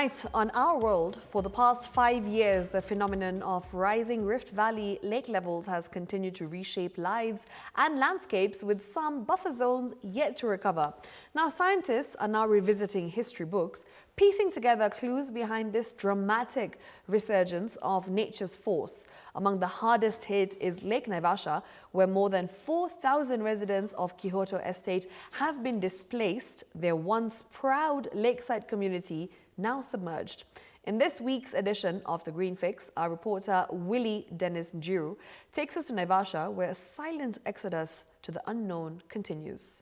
Tonight on Our World, for the past 5 years, the phenomenon of rising Rift Valley lake levels has continued to reshape lives and landscapes, with some buffer zones yet to recover. Now, scientists are now revisiting history books, piecing together clues behind this dramatic resurgence of nature's force. Among the hardest hit is Lake Naivasha, where more than 4,000 residents of Kihoto Estate have been displaced, their once proud lakeside community now submerged. In this week's edition of The Green Fix, our reporter Willie Dennis Njiru takes us to Naivasha, where a silent exodus to the unknown continues.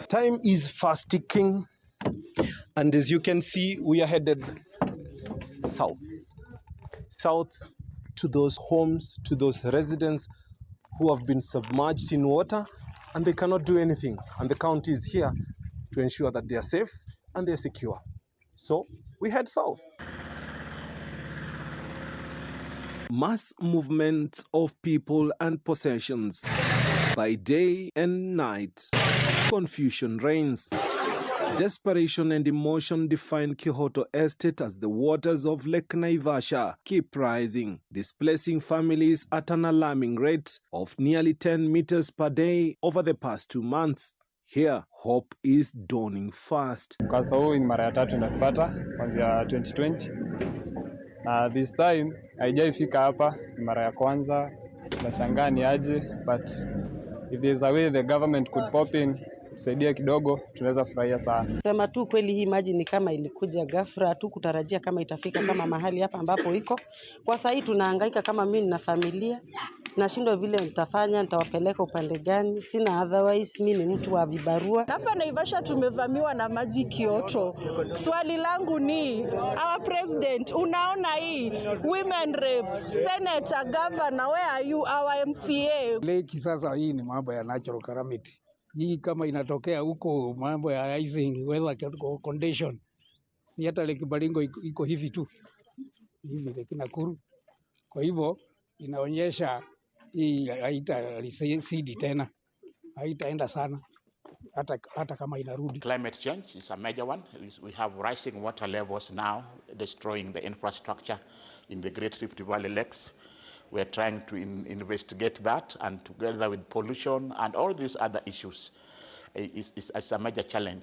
Time is fast ticking, and as you can see, we are headed south to those homes, to those residents who have been submerged in water and they cannot do anything, and the county is here to ensure that they are safe and they are secure. So we head south. Mass movements of people and possessions. By day and night, confusion reigns. Desperation and emotion define Kihoto Estate as the waters of Lake Naivasha keep rising, displacing families at an alarming rate of nearly 10 meters per day over the past 2 months. Here, hope is dawning fast. Mkasa huu ni mara ya tatu inatupata kuanzia 2020. This time haijaifika hapa, ni mara ya kwanza. Tunashangaa ni aje, but if there's a way the government could pop in kusaidia kidogo, tunaweza furahia sana. Sema tu kweli, hii maji ni kama ilikuja ghafla tu, kutarajia kama itafika kama mahali hapa ambapo iko. Kwa sasa hii tunahangaika, kama mimi na familia nashindwa vile nitafanya, nitawapeleka upande gani, sina otherwise, mimi ni mtu wa vibarua. Hapa Naivasha tumevamiwa na maji Kyoto. Swali langu ni, our president, unaona hii women rape, senator, governor, where are you, our MCA? Lake sasa hii ni mambo ya natural calamity. Hii kama inatokea huko mambo ya rising weather condition, si hata Lake Baringo iko hivi tu, hivi Lake Nakuru. Kwa hivyo inaonyesha hii haitarecede tena, haitaenda sana hata kama inarudi. Climate change is a major one. We have rising water levels now, destroying the infrastructure in the Great Rift Valley lakes. We are trying to investigate that, and together with pollution and all these other issues, is a major challenge.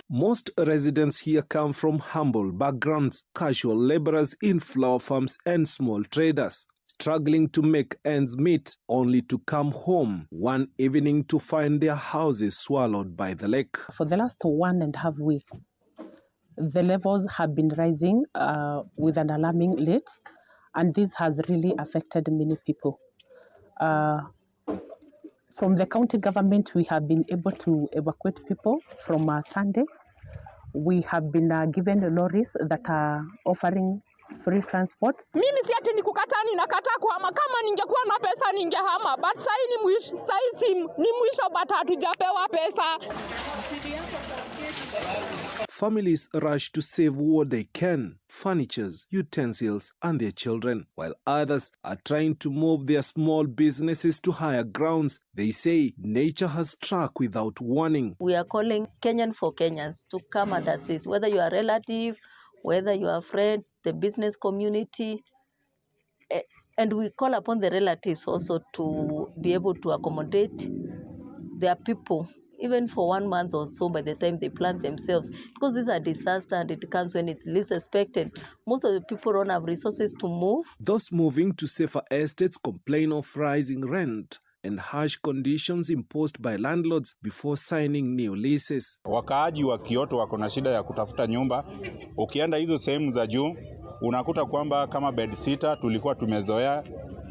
Most residents here come from humble backgrounds, casual laborers in flower farms and small traders, struggling to make ends meet, only to come home one evening to find their houses swallowed by the lake. For the last 1.5 weeks, the levels have been rising with an alarming rate, and this has really affected many people. From the county government, we have been able to evacuate people from Sunday. We have been given lorries that are offering free transport. Mimi si ati nikukataa, ninakataa kuhama. Kama ningekuwa na pesa ningehama, but sai ni mwisho, but hatujapewa pesa. Families rush to save what they can, furnitures, utensils, and their children, while others are trying to move their small businesses to higher grounds. They say nature has struck without warning. We are calling Kenyan for Kenyans to come and assist, whether you are a relative, whether you are a friend, the business community, and we call upon the relatives also to be able to accommodate their people, even for 1 month or so, by the time they plant themselves, because this is a disaster and it comes when it's least expected. Most of the people don't have resources to move. Those moving to safer estates complain of rising rent and harsh conditions imposed by landlords before signing new leases. Wakaaji wa Kyoto wako na shida ya kutafuta nyumba. Ukienda hizo sehemu za juu, unakuta kwamba kama bed sitter tulikuwa tumezoea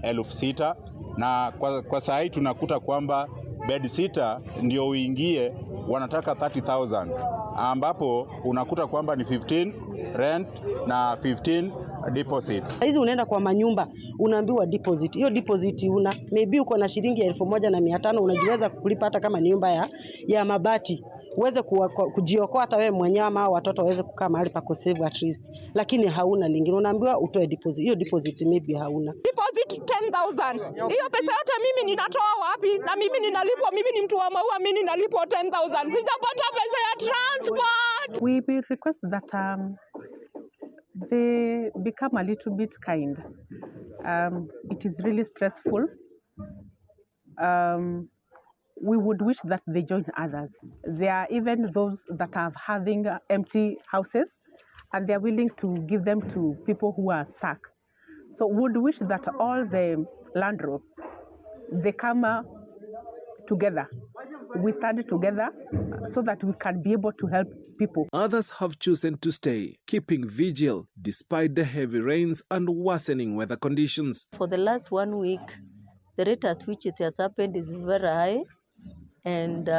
6,000, na kwa saa hii tunakuta kwamba bed sitter ndio uingie wanataka 30,000, ambapo unakuta kwamba ni 15 rent na 15 deposit. Hizi unaenda kwa manyumba unaambiwa deposit. Hiyo deposit maybe uko na shilingi 1,500 unajiweza kulipa hata kama ni nyumba ya mabati. Uweze kujiokoa hata wewe mwenyewe ama watoto waweze kukaa mahali pa kusave at least. Lakini hauna lingine. Unaambiwa utoe deposit. Hiyo deposit maybe hauna. Deposit 10,000. Hiyo pesa yote mimi ninatoa wapi? Na mimi ninalipwa, mimi ni mtu wa maua, mimi ninalipwa 10,000. Sijapata pesa ya transport. We request that they become a little bit kind. It is really stressful. We would wish that they join others. There are even those that are having empty houses and they are willing to give them to people who are stuck. So we would wish that all the landlords, they come together. We stand together so that we can be able to help people. Others have chosen to stay, keeping vigil despite the heavy rains and worsening weather conditions. For the last 1 week, the rate at which it has happened is very high, and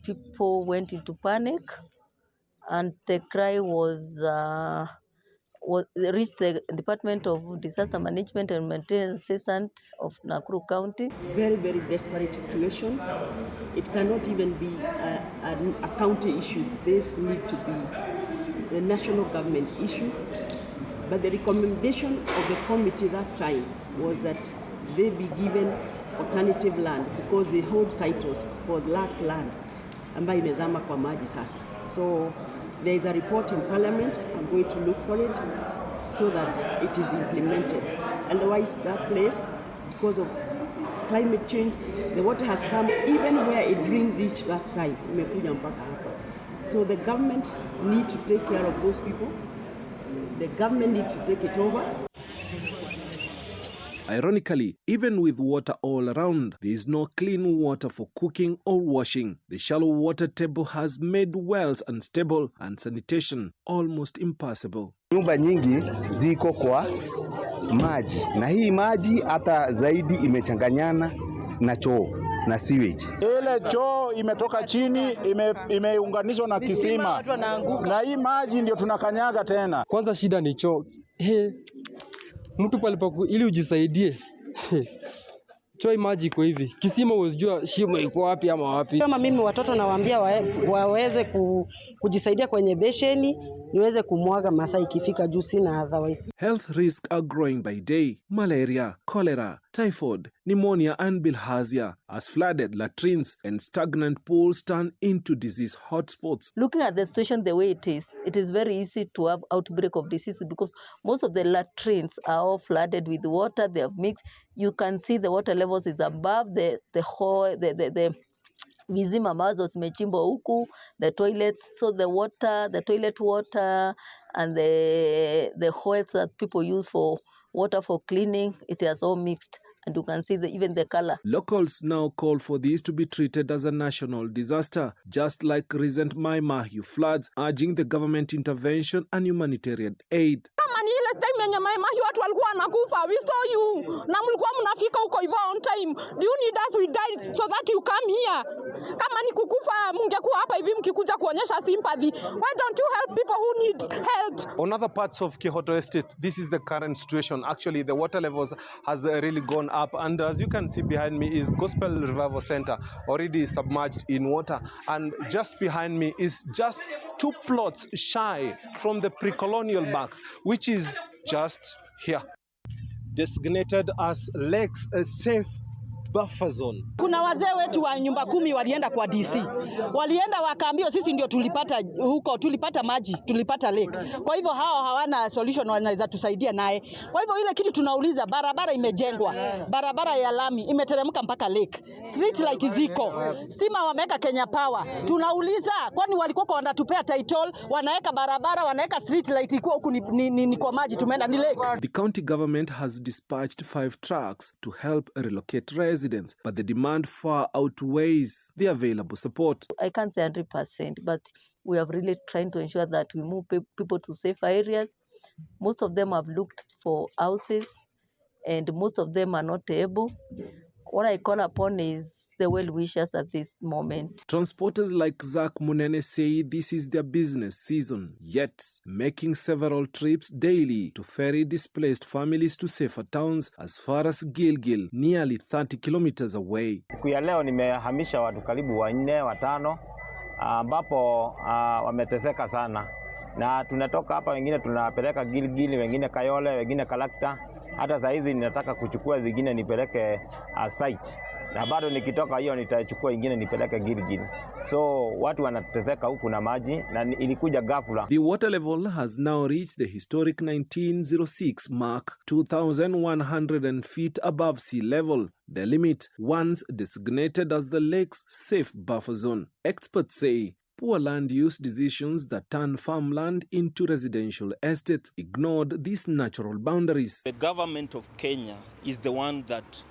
people went into panic, and the cry reached the Department of Disaster Management and Maintenance Assistant of Nakuru County. Very, very desperate situation. It cannot even be a county issue. This needs to be a national government issue. But the recommendation of the committee that time was that they be given alternative land because they hold titles for that land ambayo imezama kwa maji sasa. So there is a report in Parliament. I'm going to look for it so that it is implemented. Otherwise, that place, because of climate change, the water has come even where it didn't reach that side. Imekuja mpaka hapa. So the government needs to take care of those people. The government needs to take it over. Ironically, even with water all around, there is no clean water for cooking or washing. The shallow water table has made wells unstable and sanitation almost impossible. Nyumba nyingi ziko kwa maji, na hii maji hata zaidi imechanganyana na choo na sewage. Ile choo imetoka chini, imeunganishwa na kisima, na hii maji ndio tunakanyaga tena. Kwanza shida ni choo. Mtu palipo ili ujisaidie. Choi maji iko hivi. Kisima usijua shimo iko wapi ama wapi. Kama mimi watoto nawaambia waweze kujisaidia kwenye besheni, niweze kumwaga masaa ikifika juu sina otherwise. Health risks are growing by day. Malaria, cholera, typhoid, pneumonia and bilharzia as flooded latrines and stagnant pools turn into disease hotspots. Looking at the situation the way it is very easy to have outbreak of disease because most of the latrines are all flooded with water. They have mixed. You can see the water levels is above the vizima ambazo zimechimbwa huku, the toilets, so the toilet water and the holes that people use for water for cleaning, it has all mixed. And you can see even the color. Locals now call for this to be treated as a national disaster, just like recent Mai Mahiu floods, urging the government intervention and humanitarian aid. Kama ni ile time yenye Mai Mahiu watu walikuwa wanakufa, we saw you, na mlikuwa mnafika huko hivyo on time. Do you need us we died so that you come here? Kama ni kukufa mungekuwa hapa hivi mkikuja kuonyesha sympathy. Why don't you help people who need help? On other parts of Kihoto Estate, this is the current situation. Actually, the water levels has really gone up, and as you can see behind me is Gospel Revival Center, already submerged in water, and just behind me is just 2 plots shy from the pre-colonial back, which is just here, designated as lakes, a safe buffer zone. Kuna wazee wetu wa nyumba 10 walienda kwa DC. Walienda wakaambiwa sisi ndio tulipata huko, tulipata maji, tulipata lake. Kwa hivyo hao hawana solution wanaweza tusaidia naye. Kwa hivyo ile kitu tunauliza, barabara imejengwa, barabara ya lami imeteremka mpaka lake. Street light ziko. Stima wameweka Kenya Power. Tunauliza kwani walikuwa wanatupea title, wanaweka barabara, wanaweka street light iko huku ni kwa maji tumeenda ni lake. The county government has dispatched 5 trucks to help relocate residents, but the demand far outweighs the available support. I can't say 100%, but we are really trying to ensure that we move people to safer areas. Most of them have looked for houses, and most of them are not able. What I call upon is the well-wishers at this moment. Transporters like Zach Munene say this is their business season, yet making several trips daily to ferry displaced families to safer towns as far as Gilgil, nearly 30 kilometers away. Siku ya leo nimehamisha watu karibu 4, 5 ambapo wameteseka sana, na tunatoka hapa, wengine tunapeleka Gilgil, wengine Kayole, wengine Kalakta. Hata saa hizi ninataka kuchukua zingine nipeleke site, na bado nikitoka hiyo nitachukua ingine nipeleke Gilgil. So watu wanateseka huku na maji, na ilikuja ghafla. The water level has now reached the historic 1906 mark, 2,100 feet above sea level, the limit once designated as the lake's safe buffer zone. Experts say poor land use decisions that turn farmland into residential estates ignored these natural boundaries. The government of Kenya is the one that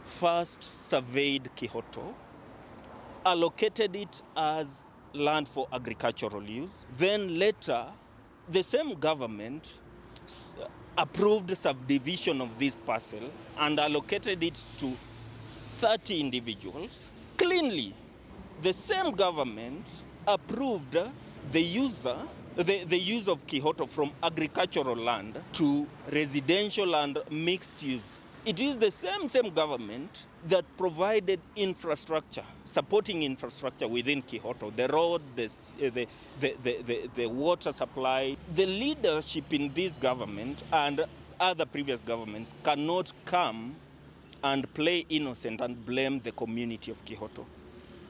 first surveyed Kihoto, allocated it as land for agricultural use. Then later, the same government approved subdivision of this parcel and allocated it to 30 individuals cleanly. The same government approved the use of Kihoto from agricultural land to residential and mixed use. It is the same government that provided infrastructure, supporting infrastructure within Kihoto, the road, the water supply. The leadership in this government and other previous governments cannot come and play innocent and blame the community of Kihoto.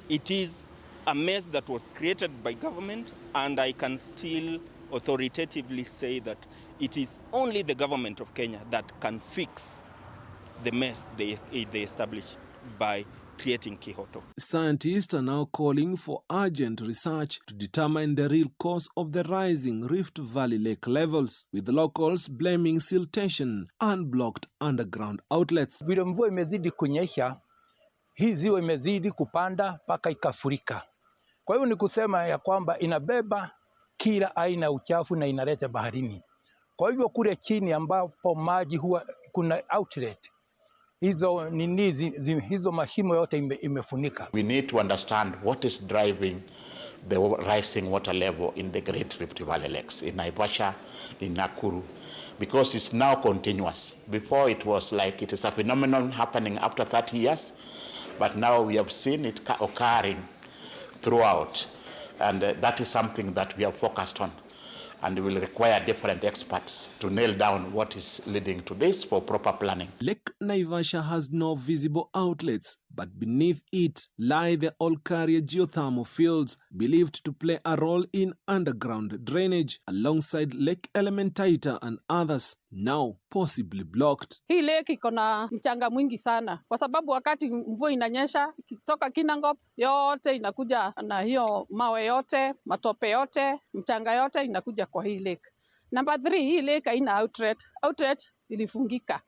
It is a mess that was created by government, and I can still authoritatively say that it is only the government of Kenya that can fix the mess they established by creating Kihoto. Scientists are now calling for urgent research to determine the real cause of the rising Rift Valley lake levels, with locals blaming siltation and blocked underground outlets. Vile mvua imezidi kunyesha, hii ziwa imezidi kupanda mpaka ikafurika. Kwa hivyo ni kusema ya kwamba inabeba kila aina uchafu na inaleta baharini. Kwa hivyo kule chini ambapo maji huwa kuna outlet, hizo mashimo yote imefunika. We need to understand what is driving the rising water level in the Great Rift Valley lakes, in Naivasha, in Nakuru, because it's now continuous. Before it was like it is a phenomenon happening after 30 years, but now we have seen it occurring throughout, and that is something that we have focused on, and will require different experts to nail down what is leading to this for proper planning. Lake Naivasha has no visible outlets, but beneath it lie the all-carrier geothermal fields believed to play a role in underground drainage alongside Lake Elementaita and others, now possibly blocked. Hii lake iko na mchanga mwingi sana, kwa sababu wakati mvua inanyesha kutoka Kinangop yote inakuja na hiyo mawe yote, matope yote, mchanga yote inakuja kwa hii lake. Number 3, hii lake haina outlet ilifungika.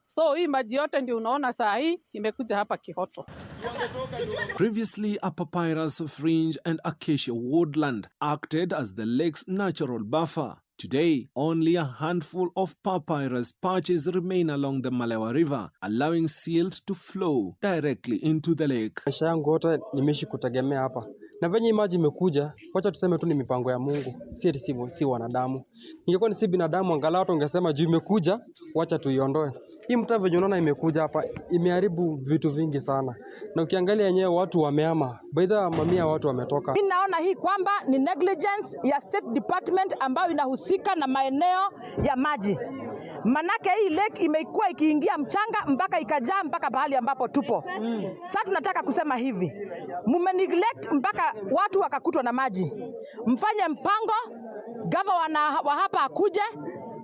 So hii maji yote ndio unaona saa hii imekuja hapa Kihoto. Previously, a papyrus fringe and acacia woodland acted as the lake's natural buffer. Today, only a handful of papyrus patches remain along the Malewa River, allowing silt to flow directly into the lake. Maisha yangu yote nimeishi kutegemea hapa. Na venye maji imekuja, wacha tuseme tu ni mipango ya Mungu, si wanadamu. Ingekuwa ni si binadamu, angalau watu wangesema juu imekuja, wacha tuiondoe. Hii mtaa venye unaona imekuja hapa, imeharibu vitu vingi sana. Na ukiangalia yenyewe watu wamehama, baidha mamia watu wametoka. Mimi naona hii kwamba ni negligence ya State Department ambayo inahusika na maeneo ya maji. Manake hii lake imekuwa ikiingia mchanga mpaka ikajaa mpaka bahali ambapo tupo. Sasa tunataka kusema hivi, mumeneglect mpaka watu wakakutwa na maji. Mfanye mpango, gavana wa hapa akuje.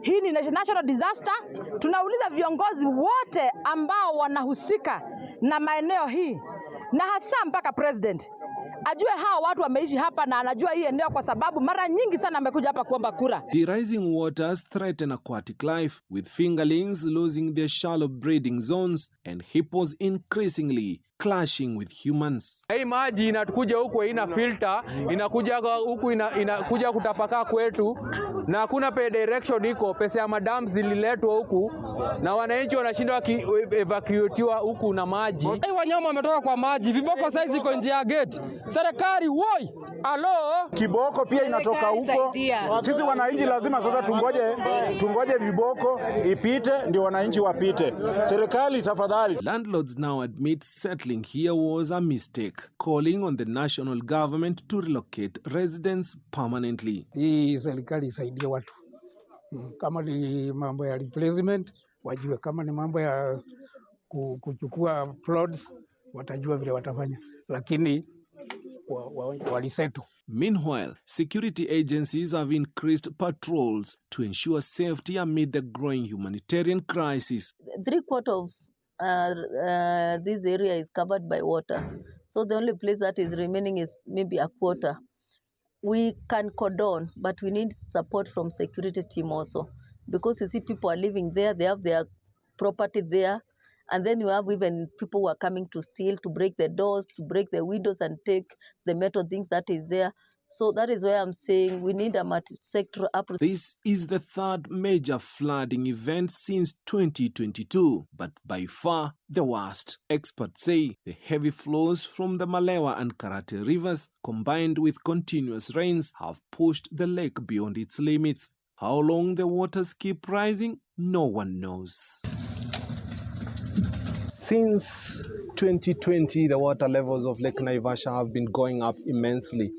Hii ni national disaster. Tunauliza viongozi wote ambao wanahusika na maeneo hii, na hasa mpaka president ajue hao watu wameishi hapa na anajua hii eneo, kwa sababu mara nyingi sana amekuja hapa kuomba kura. The rising waters threaten aquatic life, with fingerlings losing their shallow breeding zones and hippos increasingly clashing with humans. Hii maji inakuja huku haina filter, inakuja huku inakuja kutapakaa kwetu, na hakuna direction iko, pesa ya madam zililetwa huku na wananchi wanashinda evacuatiwa huku na maji. Wanyama wametoka kwa maji, viboko saizi iko nje ya gate. Serikali woi, alo, kiboko pia inatoka huko. Sisi wananchi lazima sasa tungoje viboko ipite ndio wananchi wapite. Serikali tafadhali. Landlords now admit settling here was a mistake, calling on the national government to relocate residents permanently. Hii serikali isaidie watu. Kama ni mambo ya replacement, wajue. Kama ni mambo ya kuchukua plots, watajua vile watafanya. Lakini walisetu. Meanwhile, security agencies have increased patrols to ensure safety amid the growing humanitarian crisis. 3/4 of this area is covered by water. So the only place that is remaining is maybe a quarter. We can cordon, but we need support from security team also. Because you see people are living there, they have their property there. And then you have even people who are coming to steal, to break the doors, to break the windows and take the metal things that is there. So that is why I'm saying we need a multi-sector approach. This is the third major flooding event since 2022, but by far the worst. Experts say the heavy flows from the Malewa and Karate rivers, combined with continuous rains, have pushed the lake beyond its limits. How long the waters keep rising, no one knows. Since 2020, the water levels of Lake Naivasha have been going up immensely.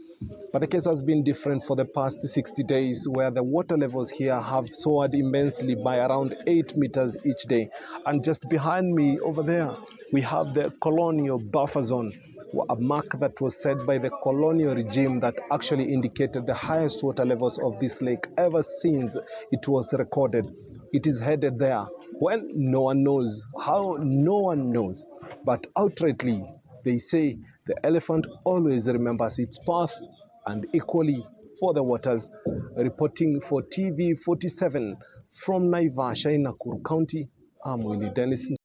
But the case has been different for the past 60 days, where the water levels here have soared immensely by around 8 meters each day. And just behind me over there, we have the colonial buffer zone, a mark that was set by the colonial regime that actually indicated the highest water levels of this lake ever since it was recorded. It is headed there. When no one knows, how no one knows, but outrightly they say the elephant always remembers its path, and equally for the waters. Reporting for TV 47 from Naivasha in Nakuru County, I'm Willie Dennis.